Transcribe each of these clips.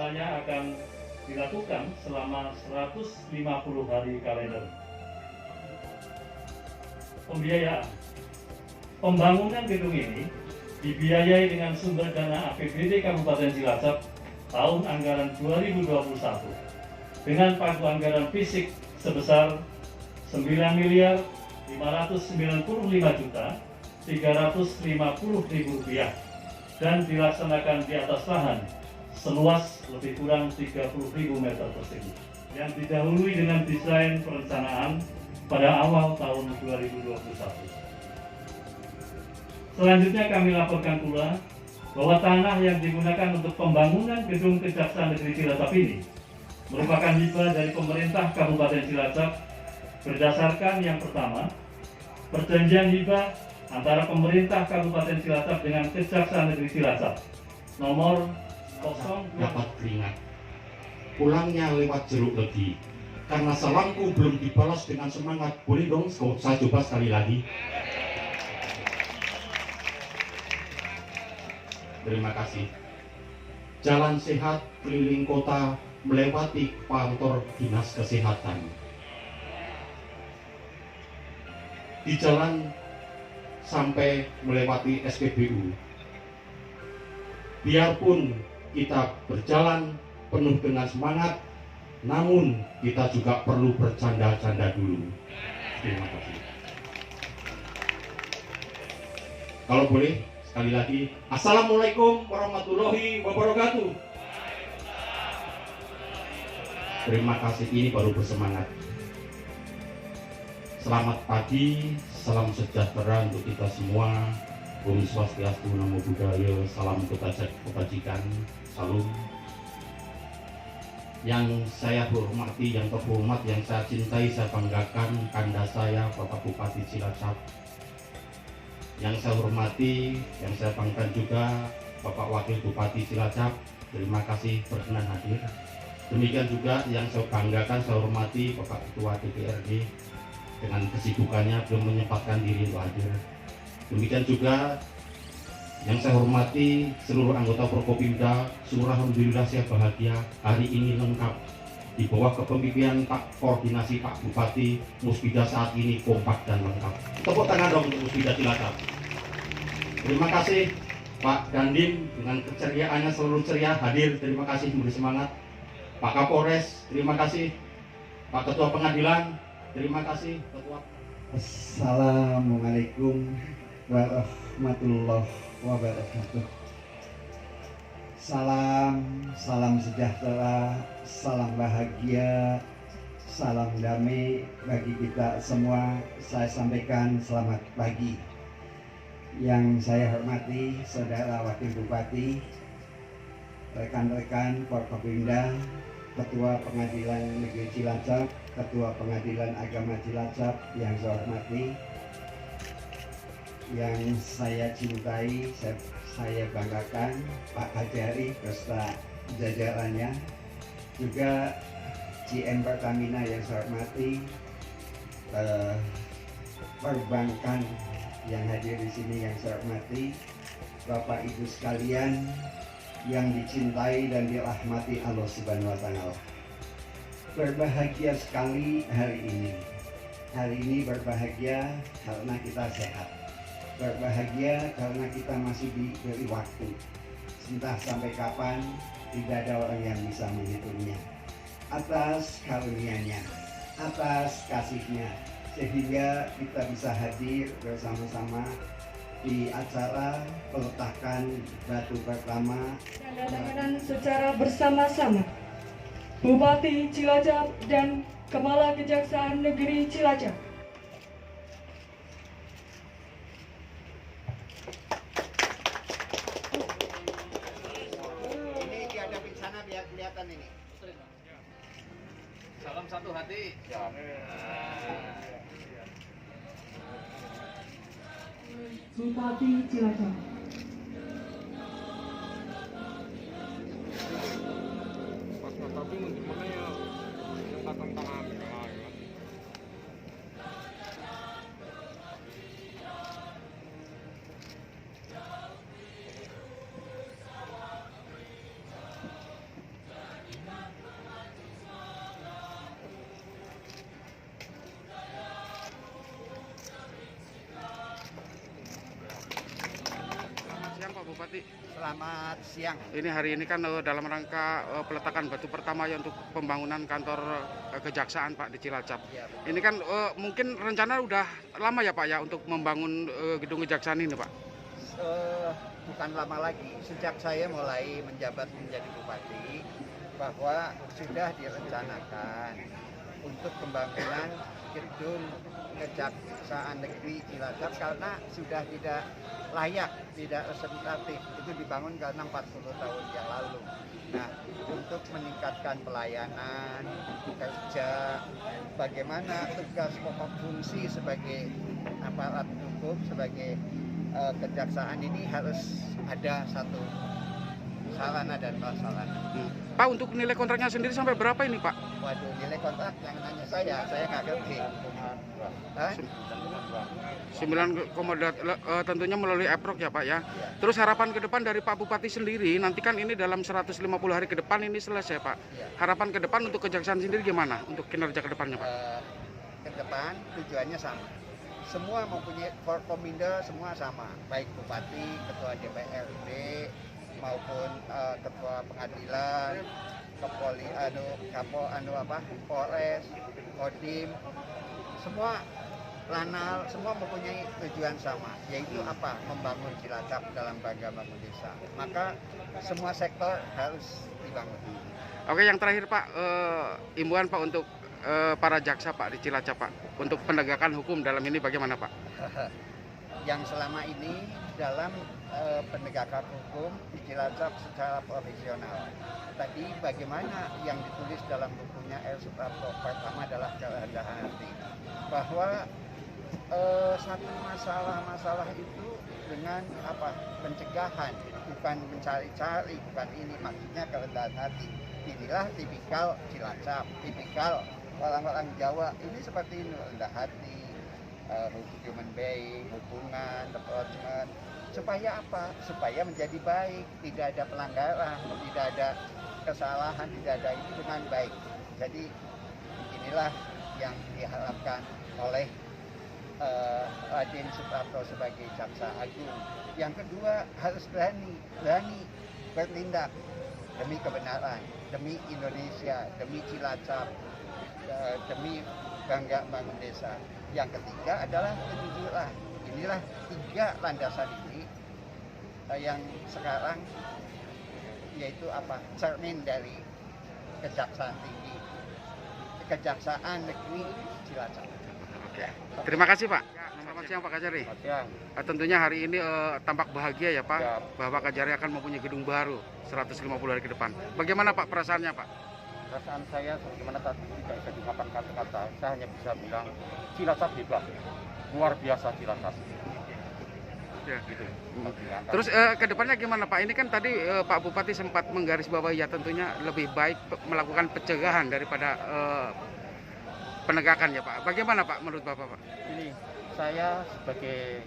rencananya akan dilakukan selama 150 hari kalender. Pembiayaan. Pembangunan gedung ini dibiayai dengan sumber dana APBD Kabupaten Cilacap tahun anggaran 2021 dengan pagu anggaran fisik sebesar Rp9.595.350.000 dan dilaksanakan di atas lahan seluas lebih kurang 30.000 meter persegi yang didahului dengan desain perencanaan pada awal tahun 2021. Selanjutnya kami laporkan pula bahwa tanah yang digunakan untuk pembangunan gedung Kejaksaan Negeri Cilacap ini merupakan hibah dari pemerintah Kabupaten Cilacap berdasarkan yang pertama, perjanjian hibah antara pemerintah Kabupaten Cilacap dengan Kejaksaan Negeri Cilacap nomor 0 dapat keringat. Pulangnya lewat jeruk legi. Karena salamku belum dibalas dengan semangat. Boleh dong saya coba sekali lagi. Terima kasih. Jalan sehat keliling kota melewati kantor dinas kesehatan. Di jalan sampai melewati SPBU. Biarpun kita berjalan penuh dengan semangat, namun kita juga perlu bercanda-canda dulu. Terima kasih. Kalau boleh, sekali lagi, Assalamualaikum warahmatullahi wabarakatuh. Terima kasih, ini baru bersemangat. Selamat pagi, salam sejahtera untuk kita semua. Om Swastiastu, Namo Buddhaya, salam kebajikan, salam. Yang saya hormati, yang terhormat, yang saya cintai, saya banggakan, kanda saya, Bapak Bupati Cilacap. Yang saya hormati, yang saya banggakan juga, Bapak Wakil Bupati Cilacap. Terima kasih berkenan hadir. Demikian juga yang saya banggakan, saya hormati Bapak Ketua DPRD dengan kesibukannya belum menyempatkan diri untuk hadir. Demikian juga yang saya hormati seluruh anggota Prokopimda, seluruh alhamdulillah saya bahagia hari ini lengkap di bawah kepemimpinan Pak Koordinasi Pak Bupati. Musbida saat ini kompak dan lengkap. Tepuk tangan dong untuk Musbida Cilacap. Terima kasih Pak Dandim dengan keceriaannya selalu ceria hadir. Terima kasih, memberi semangat. Pak Kapolres, terima kasih. Pak Ketua Pengadilan, terima kasih. Ketua. Assalamualaikum warahmatullahi wabarakatuh. Salam sejahtera, salam bahagia, salam damai bagi kita semua. Saya sampaikan selamat pagi. Yang saya hormati Saudara Wakil Bupati, rekan-rekan Forkopimda, Ketua Pengadilan Negeri Cilacap, Ketua Pengadilan Agama Cilacap yang saya hormati, yang saya cintai, saya banggakan, Pak Kajari beserta jajarannya, juga GM Pertamina yang saya hormati, perbankan yang hadir di sini yang saya hormati, Bapak Ibu sekalian yang dicintai dan dirahmati Allah Subhanahu wa Ta'ala. Berbahagia sekali hari ini. Hari ini berbahagia karena kita sehat. Berbahagia karena kita masih diberi waktu. Entah sampai kapan, tidak ada orang yang bisa menghitungnya. Atas karunia-Nya, atas kasih-Nya, sehingga kita bisa hadir bersama-sama di acara peletakan batu pertama dan secara bersama-sama Bupati Cilacap dan Kepala Kejaksaan Negeri Cilacap. Ini dihadapin sana biar kelihatan ini. Salam satu hati. Bupati Cilacap. Tapi gimana ya tentang tangan Selamat siang. Ini hari ini kan dalam rangka peletakan batu pertama ya untuk pembangunan kantor kejaksaan Pak di Cilacap. Ya, Ini kan mungkin rencana udah lama ya Pak ya untuk membangun gedung kejaksaan ini Pak. Bukan lama lagi, sejak saya mulai menjabat menjadi bupati, bahwa sudah direncanakan untuk pembangunan gedung Kejaksaan Negeri Cilacap karena sudah tidak layak, tidak representatif. Itu dibangun karena 40 tahun yang lalu. Nah, untuk meningkatkan pelayanan, kerja, bagaimana tugas pokok fungsi sebagai aparat hukum, sebagai kejaksaan ini harus ada satu sarana dan prasarana. Pak, untuk nilai kontraknya sendiri sampai berapa ini Pak? Waduh, nilai kontrak jangan nanya saya nggak ngerti. Hah? 9, tentunya melalui EPROK ya Pak ya. Terus harapan ke depan dari Pak Bupati sendiri, nanti kan ini dalam 150 hari ke depan ini selesai Pak. Harapan ke depan untuk kejaksaan sendiri gimana? Untuk kinerja ke depannya Pak? Ke depan tujuannya sama. Semua mempunyai Forkominda, semua sama. Baik Bupati, Ketua DPRD, maupun Ketua Pengadilan, Polres, Kodim, semua Lanal, semua mempunyai tujuan sama, yaitu apa? Membangun Cilacap dalam Bangga Bangun Desa. Maka semua sektor harus dibangun. Oke, yang terakhir Pak, imbauan Pak untuk para jaksa Pak di Cilacap Pak, untuk penegakan hukum dalam ini bagaimana Pak? Yang selama ini dalam penegakan hukum di Cilacap secara profesional. Tadi bagaimana yang ditulis dalam bukunya R. Suprapto, pertama adalah kerendahan hati, bahwa satu masalah itu dengan apa, pencegahan, bukan mencari-cari, bukan ini, maksudnya kerendahan hati. Inilah tipikal Cilacap, tipikal orang-orang Jawa, ini seperti ini, rendah hati, human baik, hubungan, approachment, supaya apa? Supaya menjadi baik, tidak ada pelanggaran, tidak ada kesalahan, tidak ada itu dengan baik. Jadi inilah yang diharapkan oleh Raden Suprapto sebagai Jaksa Agung. Yang kedua, harus berani bertindak demi kebenaran, demi Indonesia, demi Cilacap, demi Bangga Bangun Desa. Yang ketiga adalah kejujuran. Inilah 3 landasan ini yang sekarang yaitu apa? Cermin dari Kejaksaan Tinggi, Kejaksaan Negeri Cilacap. Oke. Terima kasih Pak. Selamat siang Pak Kajari. Tentunya hari ini tampak bahagia ya Pak, bahwa Kajari akan mempunyai gedung baru 150 hari ke depan. Bagaimana Pak perasaannya Pak? Perasaan saya sebagaimana tadi tidak bisa diungkapkan kata-kata, saya hanya bisa bilang Cilacap hebat, luar biasa Cilacap. Ya. Gitu. Terus ke depannya gimana Pak? Ini kan tadi Pak Bupati sempat menggarisbawahi ya, tentunya lebih baik melakukan pencegahan daripada penegakan ya Pak. Bagaimana Pak menurut Bapak Pak? Ini saya sebagai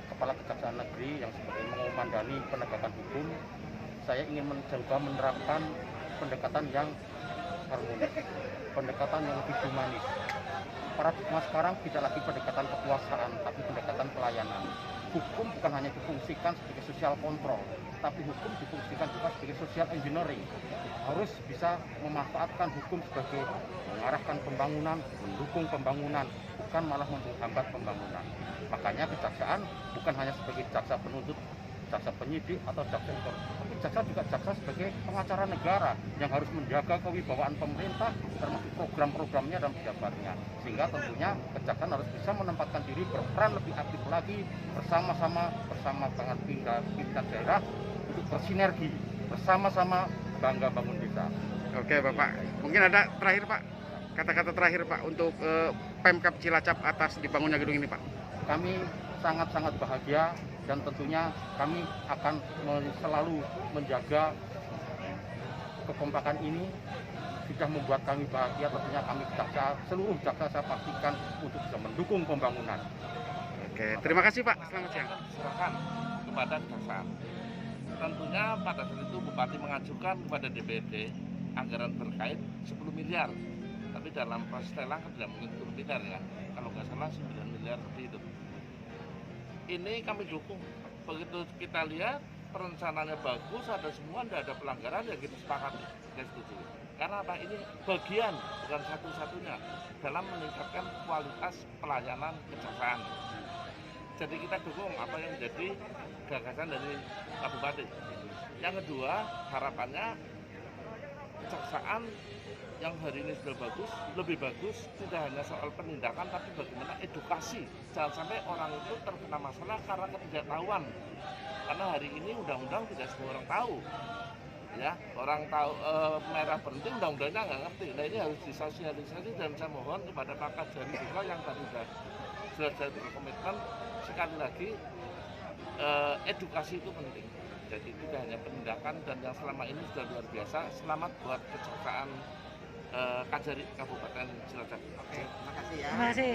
Kepala Kejaksaan Negeri yang sebagai mengumandani penegakan hukum, saya ingin mencoba menerapkan pendekatan yang harmonis, pendekatan yang lebih humanis. Paradigma sekarang tidak lagi pendekatan kekuasaan, tapi pendekatan pelayanan. Hukum bukan hanya difungsikan sebagai social control, tapi hukum difungsikan juga sebagai social engineering. Harus bisa memanfaatkan hukum sebagai mengarahkan pembangunan, mendukung pembangunan, bukan malah menghambat pembangunan. Makanya kejaksaan bukan hanya sebagai jaksa penuntut, jaksa penyidik atau jaksa ekor, tapi jaksa juga jaksa sebagai pengacara negara yang harus menjaga kewibawaan pemerintah termasuk program-programnya dan pejabatnya, sehingga tentunya kejaksaan harus bisa menempatkan diri berperan lebih aktif lagi bersama dengan pimpinan daerah untuk bersinergi bersama-sama Bangga Bangun Desa. Oke Bapak, mungkin ada terakhir Pak, kata-kata terakhir Pak untuk Pemkab Cilacap atas dibangunnya gedung ini Pak. Kami sangat-sangat bahagia dan tentunya kami akan selalu menjaga kekompakan ini. Sudah membuat kami bahagia, tentunya kami jaksa, seluruh jaksa saya pastikan untuk bisa mendukung pembangunan. Oke, terima kasih Pak, selamat siang. Serahkan kepada kejaksaan. Tentunya pada saat itu Bupati mengajukan kepada DPRD anggaran terkait 10 miliar. Tapi dalam proses lelang kan tidak mungkin 10 miliar ya. Kalau nggak salah 9 miliar seperti itu. Ini kami dukung. Begitu kita lihat perencanaannya bagus, ada semua, tidak ada pelanggaran, ya kita sepakati, kita setuju. Karena apa? Ini bagian, bukan satu-satunya dalam meningkatkan kualitas pelayanan kejaksaan. Jadi kita dukung apa yang menjadi gagasan dari Kabupaten. Yang kedua, harapannya kejaksaan yang hari ini sudah bagus, lebih bagus, tidak hanya soal penindakan, tapi bagaimana edukasi. Jangan sampai orang itu terkena masalah karena ketidaktahuan. Karena hari ini undang-undang tidak semua orang tahu. Ya, orang tahu merah berhenti, undang-undangnya nggak ngerti. Nah ini harus disosialisasi, dan saya mohon kepada Pak Kajari juga yang tadi sudah berkomitmen, sekali lagi edukasi itu penting. Jadi tidak hanya penindakan, dan yang selama ini sudah luar biasa. Selamat buat kejaksaan Kajari Kabupaten Cilacap. Oke, makasih ya. Terima kasih.